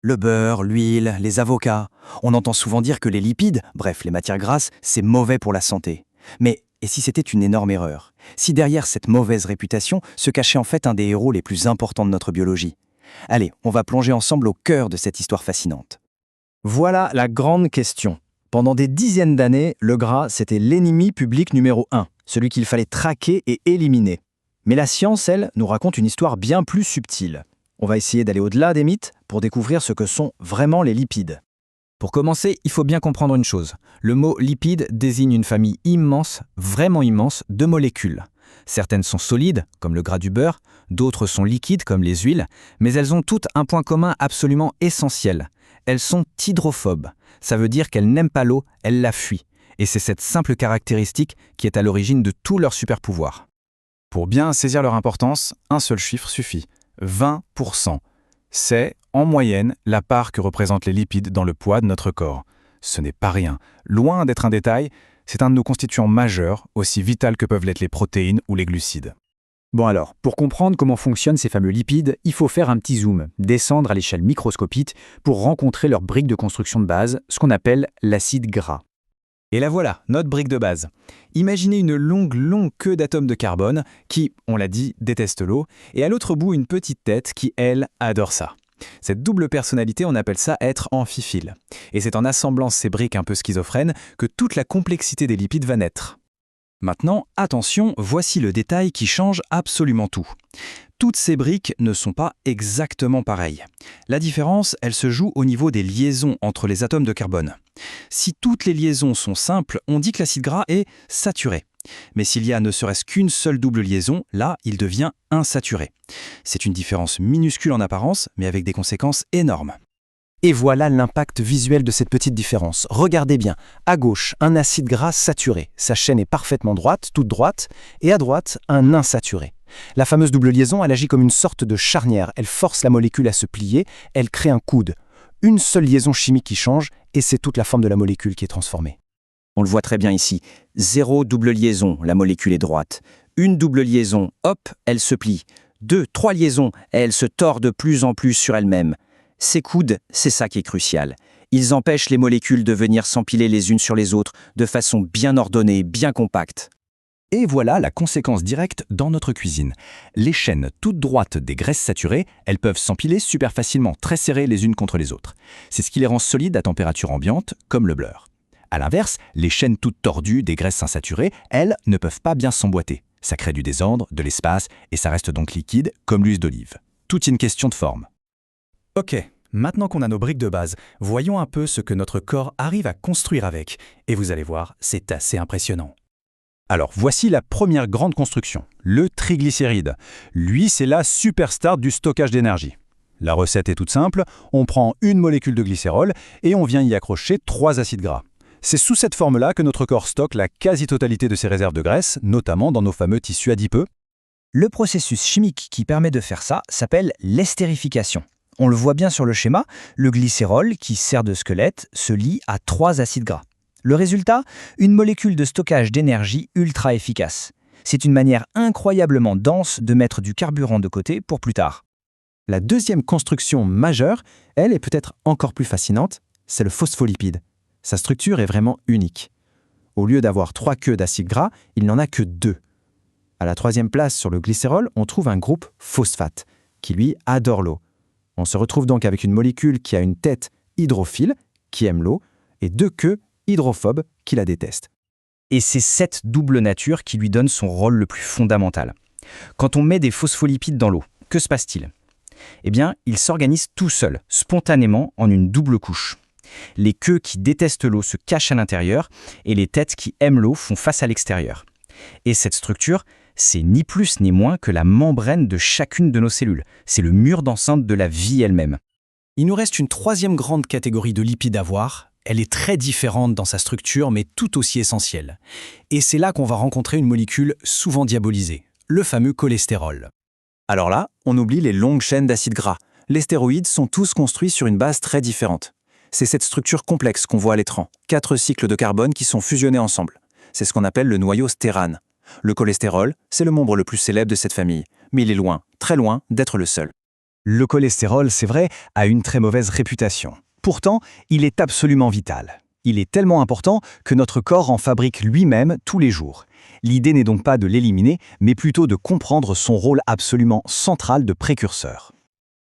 Le beurre, l'huile, les avocats. On entend souvent dire que les lipides, bref, les matières grasses, c'est mauvais pour la santé. Mais et si c'était une énorme erreur? Si derrière cette mauvaise réputation se cachait en fait un des héros les plus importants de notre biologie? Allez, on va plonger ensemble au cœur de cette histoire fascinante. Voilà la grande question. Pendant des dizaines d'années, le gras, c'était l'ennemi public numéro 1, celui qu'il fallait traquer et éliminer. Mais la science, elle, nous raconte une histoire bien plus subtile. On va essayer d'aller au-delà des mythes pour découvrir ce que sont vraiment les lipides. Pour commencer, il faut bien comprendre une chose. Le mot lipide désigne une famille immense, vraiment immense, de molécules. Certaines sont solides, comme le gras du beurre, d'autres sont liquides, comme les huiles, mais elles ont toutes un point commun absolument essentiel. Elles sont hydrophobes. Ça veut dire qu'elles n'aiment pas l'eau, elles la fuient. Et c'est cette simple caractéristique qui est à l'origine de tous leurs super-pouvoirs. Pour bien saisir leur importance, un seul chiffre suffit, 20%. C'est, en moyenne, la part que représentent les lipides dans le poids de notre corps. Ce n'est pas rien. Loin d'être un détail, c'est un de nos constituants majeurs, aussi vital que peuvent l'être les protéines ou les glucides. Bon alors, pour comprendre comment fonctionnent ces fameux lipides, il faut faire un petit zoom, descendre à l'échelle microscopique pour rencontrer leur brique de construction de base, ce qu'on appelle l'acide gras. Et la voilà, notre brique de base. Imaginez une longue queue d'atomes de carbone qui, on l'a dit, déteste l'eau, et à l'autre bout une petite tête qui, elle, adore ça. Cette double personnalité, on appelle ça être amphiphile. Et c'est en assemblant ces briques un peu schizophrènes que toute la complexité des lipides va naître. Maintenant, attention, voici le détail qui change absolument tout. Toutes ces briques ne sont pas exactement pareilles. La différence, elle se joue au niveau des liaisons entre les atomes de carbone. Si toutes les liaisons sont simples, on dit que l'acide gras est saturé. Mais s'il y a ne serait-ce qu'une seule double liaison, là, il devient insaturé. C'est une différence minuscule en apparence, mais avec des conséquences énormes. Et voilà l'impact visuel de cette petite différence. Regardez bien, à gauche, un acide gras saturé. Sa chaîne est parfaitement droite, toute droite, et à droite, un insaturé. La fameuse double liaison, elle agit comme une sorte de charnière. Elle force la molécule à se plier, elle crée un coude. Une seule liaison chimique qui change, et c'est toute la forme de la molécule qui est transformée. On le voit très bien ici. 0 double liaison, la molécule est droite. Une double liaison, hop, elle se plie. 2, 3 liaisons, elle se tord de plus en plus sur elle-même. Ces coudes, c'est ça qui est crucial. Ils empêchent les molécules de venir s'empiler les unes sur les autres de façon bien ordonnée, bien compacte. Et voilà la conséquence directe dans notre cuisine. Les chaînes toutes droites des graisses saturées, elles peuvent s'empiler super facilement, très serrées les unes contre les autres. C'est ce qui les rend solides à température ambiante, comme le beurre. À l'inverse, les chaînes toutes tordues des graisses insaturées, elles, ne peuvent pas bien s'emboîter. Ça crée du désordre, de l'espace, et ça reste donc liquide, comme l'huile d'olive. Toute une question de forme. Ok, maintenant qu'on a nos briques de base, voyons un peu ce que notre corps arrive à construire avec. Et vous allez voir, c'est assez impressionnant. Alors, voici la première grande construction, le triglycéride. Lui, c'est la superstar du stockage d'énergie. La recette est toute simple, on prend une molécule de glycérol et on vient y accrocher 3 acides gras. C'est sous cette forme-là que notre corps stocke la quasi-totalité de ses réserves de graisse, notamment dans nos fameux tissus adipeux. Le processus chimique qui permet de faire ça s'appelle l'estérification. On le voit bien sur le schéma, le glycérol, qui sert de squelette, se lie à 3 acides gras. Le résultat, une molécule de stockage d'énergie ultra efficace. C'est une manière incroyablement dense de mettre du carburant de côté pour plus tard. La deuxième construction majeure, elle est peut-être encore plus fascinante, c'est le phospholipide. Sa structure est vraiment unique. Au lieu d'avoir 3 queues d'acides gras, il n'en a que 2. À la 3e place sur le glycérol, on trouve un groupe phosphate, qui lui adore l'eau. On se retrouve donc avec une molécule qui a une tête hydrophile, qui aime l'eau, et 2 queues hydrophobes, qui la détestent. Et c'est cette double nature qui lui donne son rôle le plus fondamental. Quand on met des phospholipides dans l'eau, que se passe-t-il ? Eh bien, ils s'organisent tout seuls, spontanément, en une double couche. Les queues qui détestent l'eau se cachent à l'intérieur, et les têtes qui aiment l'eau font face à l'extérieur. Et cette structure, c'est ni plus ni moins que la membrane de chacune de nos cellules. C'est le mur d'enceinte de la vie elle-même. Il nous reste une troisième grande catégorie de lipides à voir. Elle est très différente dans sa structure, mais tout aussi essentielle. Et c'est là qu'on va rencontrer une molécule souvent diabolisée, le fameux cholestérol. Alors là, on oublie les longues chaînes d'acides gras. Les stéroïdes sont tous construits sur une base très différente. C'est cette structure complexe qu'on voit à l'écran, 4 cycles de carbone qui sont fusionnés ensemble. C'est ce qu'on appelle le noyau stérane. Le cholestérol, c'est le membre le plus célèbre de cette famille, mais il est loin, très loin, d'être le seul. Le cholestérol, c'est vrai, a une très mauvaise réputation. Pourtant, il est absolument vital. Il est tellement important que notre corps en fabrique lui-même tous les jours. L'idée n'est donc pas de l'éliminer, mais plutôt de comprendre son rôle absolument central de précurseur.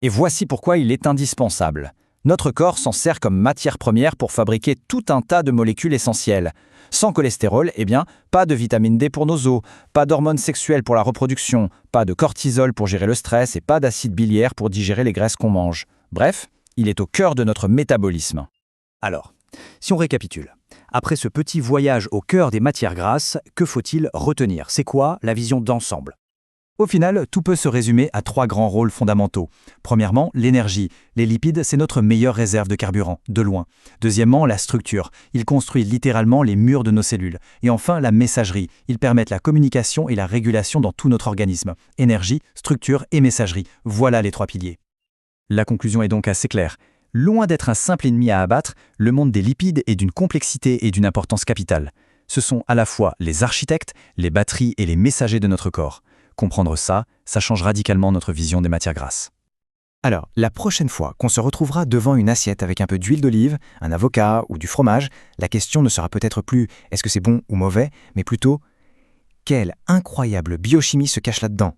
Et voici pourquoi il est indispensable. Notre corps s'en sert comme matière première pour fabriquer tout un tas de molécules essentielles. Sans cholestérol, pas de vitamine D pour nos os, pas d'hormones sexuelles pour la reproduction, pas de cortisol pour gérer le stress et pas d'acide biliaire pour digérer les graisses qu'on mange. Bref, il est au cœur de notre métabolisme. Alors, si on récapitule, après ce petit voyage au cœur des matières grasses, que faut-il retenir? C'est quoi la vision d'ensemble? Au final, tout peut se résumer à 3 grands rôles fondamentaux. Premièrement, l'énergie. Les lipides, c'est notre meilleure réserve de carburant, de loin. Deuxièmement, la structure. Ils construisent littéralement les murs de nos cellules. Et enfin, la messagerie. Ils permettent la communication et la régulation dans tout notre organisme. Énergie, structure et messagerie. Voilà les 3 piliers. La conclusion est donc assez claire. Loin d'être un simple ennemi à abattre, le monde des lipides est d'une complexité et d'une importance capitale. Ce sont à la fois les architectes, les batteries et les messagers de notre corps. Comprendre ça, ça change radicalement notre vision des matières grasses. Alors, la prochaine fois qu'on se retrouvera devant une assiette avec un peu d'huile d'olive, un avocat ou du fromage, la question ne sera peut-être plus « est-ce que c'est bon ou mauvais ?», mais plutôt « quelle incroyable biochimie se cache là-dedans ?»